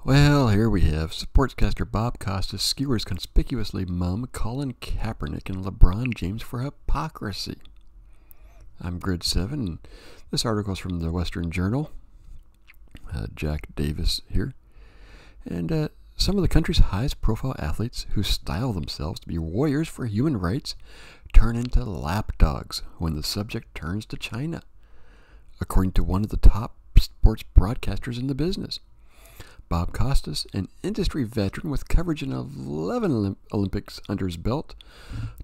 Well, here we have sportscaster Bob Costas skewers conspicuously mum Colin Keapernick and LaBron James for hypocrisy. I'm Grid 7, and this article is from the Western Journal. Jack Davis here. And some of the country's highest profile athletes who style themselves to be warriors for human rights turn into lapdogs when the subject turns to China, according to one of the top sports broadcasters in the business. Bob Costas, an industry veteran with coverage in 11 Olympics under his belt,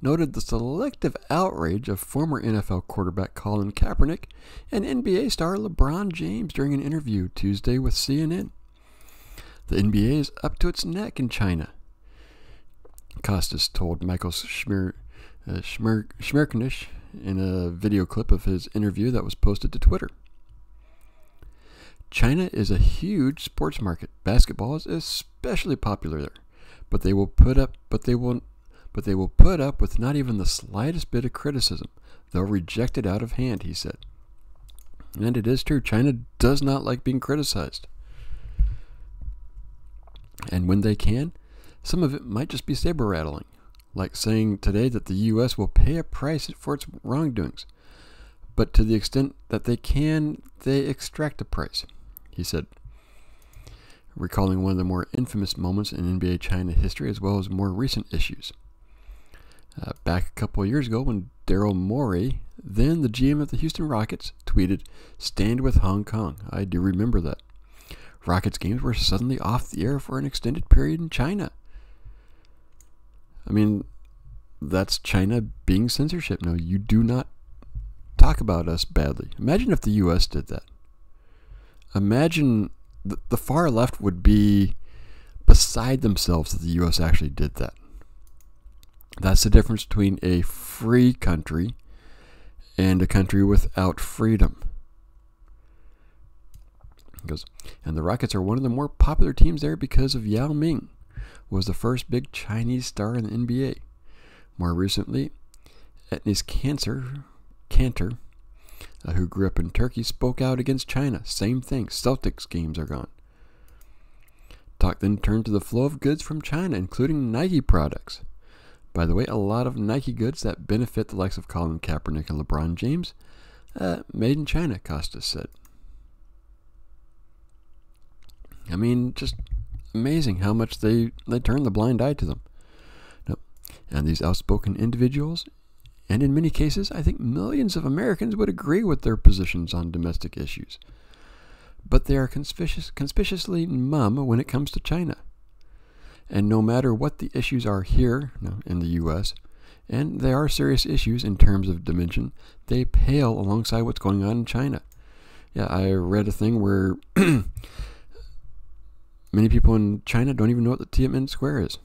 noted the selective outrage of former NFL quarterback Colin Kaepernick and NBA star LaBron James during an interview Tuesday with CNN. The NBA is up to its neck in China, Costas told Michael Schmerknish in a video clip of his interview that was posted to Twitter. China is a huge sports market. Basketball is especially popular there, but they will put up with not even the slightest bit of criticism. They'll reject it out of hand, he said. And it is true, China does not like being criticized. And when they can, some of it might just be saber rattling, like saying today that the U.S. will pay a price for its wrongdoings. But to the extent that they can, they extract a price, he said, recalling one of the more infamous moments in NBA China history as well as more recent issues. Back a couple of years ago when Daryl Morey, then the GM of the Houston Rockets, tweeted, "Stand with Hong Kong." I do remember that. Rockets games were suddenly off the air for an extended period in China. I mean, that's China being censorship. No, you do not talk about us badly. Imagine if the U.S. did that. Imagine the far left would be beside themselves that the U.S. actually did that. That's the difference between a free country and a country without freedom. He goes, and the Rockets are one of the more popular teams there because of Yao Ming, who was the first big Chinese star in the NBA. More recently, Enes Kanter, who grew up in Turkey, spoke out against China. Same thing. Celtics games are gone. Talk then turned to the flow of goods from China, including Nike products. By the way, a lot of Nike goods that benefit the likes of Colin Kaepernick and LeBron James, made in China, Costas said. I mean, just amazing how much they turn the blind eye to them. No. And these outspoken individuals, and in many cases, I think millions of Americans would agree with their positions on domestic issues. But they are conspicuously mum when it comes to China. And no matter what the issues are here in the U.S., and they are serious issues in terms of dimension, they pale alongside what's going on in China. Yeah, I read a thing where many people in China don't even know what the Tiananmen Square is.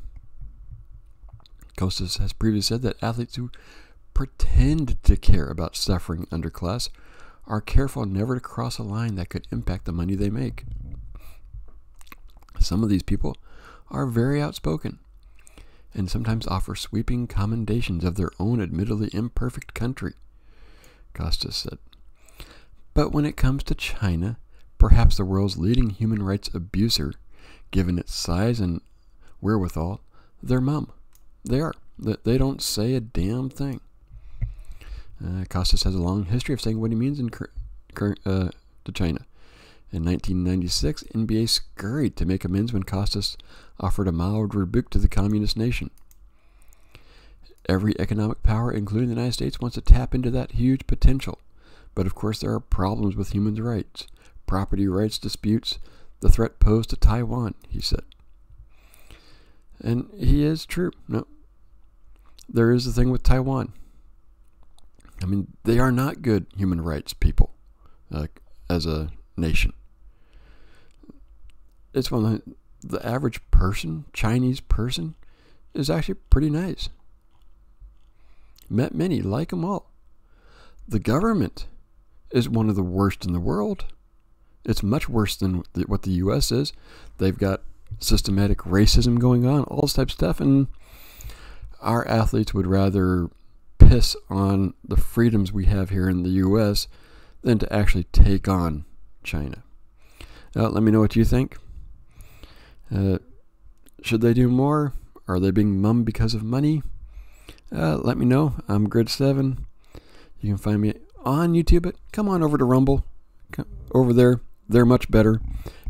Costas has previously said that athletes who pretend to care about suffering underclass are careful never to cross a line that could impact the money they make. Some of these people are very outspoken and sometimes offer sweeping commendations of their own admittedly imperfect country, Costas said. But when it comes to China, perhaps the world's leading human rights abuser, given its size and wherewithal, they're mum. They are. They don't say a damn thing. Costas has a long history of saying what he means to China. In 1996, NBA scurried to make amends when Costas offered a mild rebuke to the communist nation. Every economic power, including the United States, wants to tap into that huge potential. But of course there are problems with human rights, property rights disputes, the threat posed to Taiwan, he said. And he is true. No, there is a thing with Taiwan. I mean, they are not good human rights people as a nation. It's one of the average person, Chinese person, is actually pretty nice. Met many, like them all. The government is one of the worst in the world. It's much worse than what the U.S. is. They've got systematic racism going on, all this type of stuff, and our athletes would rather piss on the freedoms we have here in the U.S. than to actually take on China. Let me know what you think. Should they do more? Are they being mum because of money? Let me know. I'm Grid7. You can find me on YouTube, but come on over to Rumble. Over there, they're much better.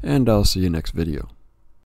And I'll see you next video.